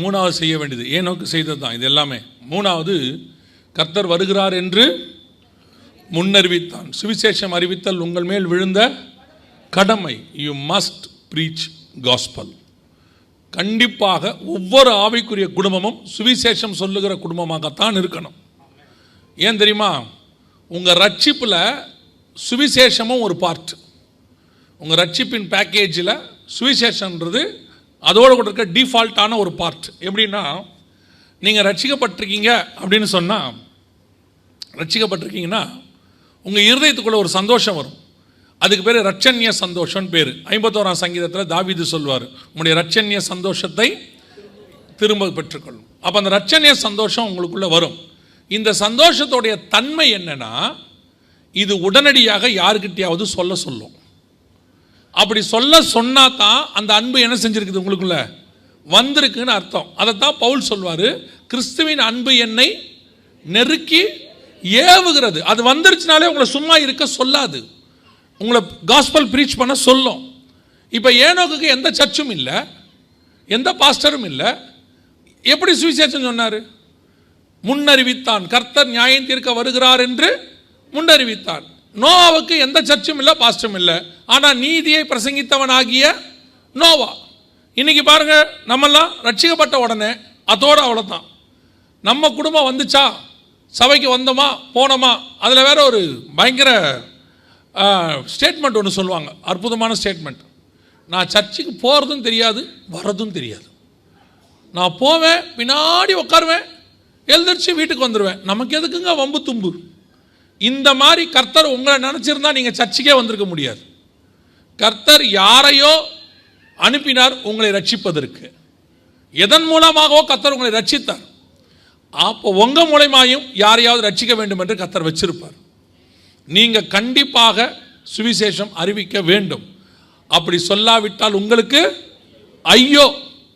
மூணாவது செய்ய வேண்டியது ஏனோக்கு செய்தது தான் இது எல்லாமே. மூணாவது, கர்த்தர் வருகிறார் என்று முன்னறிவித்தான். சுவிசேஷம் அறிவித்தல் உங்கள் மேல் விழுந்த கடமை. You must preach gospel. கண்டிப்பாக ஒவ்வொரு ஆவிக்குரிய குடும்பமும் சுவிசேஷம் சொல்லுகிற குடும்பமாகத்தான் இருக்கணும். ஏன் தெரியுமா? உங்கள் ரட்சிப்பில் சுவிசேஷமும் ஒரு பார்ட். உங்கள் ரட்சிப்பின் பேக்கேஜில் சுவிசேஷன்றது அதோடு கூட இருக்க டிஃபால்ட்டான ஒரு பார்ட். எப்படின்னா, நீங்கள் ரட்சிக்கப்பட்டிருக்கீங்க அப்படின்னு சொன்னால், ரட்சிக்கப்பட்டிருக்கீங்கன்னா உங்கள் இருதயத்துக்குள்ளே ஒரு சந்தோஷம் வரும். அதுக்கு பேர் ரட்சண்ய சந்தோஷம்னு பேர். 51ஆம் சங்கீதத்தில் தாவீது சொல்வார், உங்களுடைய ரட்சண்ய சந்தோஷத்தை திரும்ப பெற்றுக்கொள்ளும். அப்போ அந்த ரட்சண்ய சந்தோஷம் உங்களுக்குள்ளே வரும். இந்த சந்தோஷத்துடைய தன்மை என்னன்னா, இது உடனடியாக யாருக்கிட்டையாவது சொல்லும். அப்படி சொன்னா தான் அந்த அன்பு என்ன செஞ்சிருக்குது, உங்களுக்குள்ள வந்திருக்குன்னு அர்த்தம். அதைத்தான் பவுல் சொல்வார், கிறிஸ்துவின் அன்பு என்னை நெருக்கி ஏவுகிறது. அது வந்துருச்சுனாலே உங்களை சும்மா இருக்க சொல்லாது, உங்களை காஸ்பல் ப்ரீச் பண்ண சொல்லும். இப்போ ஏனோக்கு எந்த சர்ச்சும் இல்லை, எந்த பாஸ்டரும் இல்லை. எப்படி சுவிசேஷம் சொன்னார்? முன்னறிவித்தான். கர்த்தர் நியாயம் தீர்க்க வருகிறார் என்று முன்னறிவித்தான். நோவாவுக்கு எந்த சர்ச்சும் இல்லை, பாஸ்டரும் இல்லை. ஆனால் நீதியை பிரசங்கித்தவனாகிய நோவா. இன்னைக்கு பாருங்க, நம்மெல்லாம் ரட்சிக்கப்பட்ட உடனே அதோட அவ்வளோதான். நம்ம குடும்பம் வந்துச்சா, சபைக்கு வந்தோமா போனோமா, அதில் வேற ஒரு பயங்கர ஸ்டேட்மெண்ட் ஒன்று சொல்லுவாங்க, அற்புதமான ஸ்டேட்மெண்ட். நான் சர்ச்சுக்கு போகிறதும் தெரியாது, வர்றதும் தெரியாது. நான் போவேன், பின்னாடி உட்காருவேன், எழுந்திரிச்சு வீட்டுக்கு வந்துடுவேன். நமக்கு எதுக்குங்க வம்பு தும்பு? இந்த மாதிரி கர்த்தர் உங்களை நினச்சிருந்தா நீங்கள் சர்ச்சுக்கே வந்திருக்க முடியாது. கர்த்தர் யாரையோ அனுப்பினார் உங்களை ரட்சிப்பதற்கு. எதன் மூலமாகவோ கர்த்தர் உங்களை ரட்சித்தார். அப்போ உங்கள் மூலமாயும் யாரையாவது ரட்சிக்க வேண்டும் என்று கர்த்தர் வச்சிருப்பார். நீங்கள் கண்டிப்பாக சுவிசேஷம் அறிவிக்க வேண்டும். அப்படி சொல்லாவிட்டால் உங்களுக்கு ஐயோ.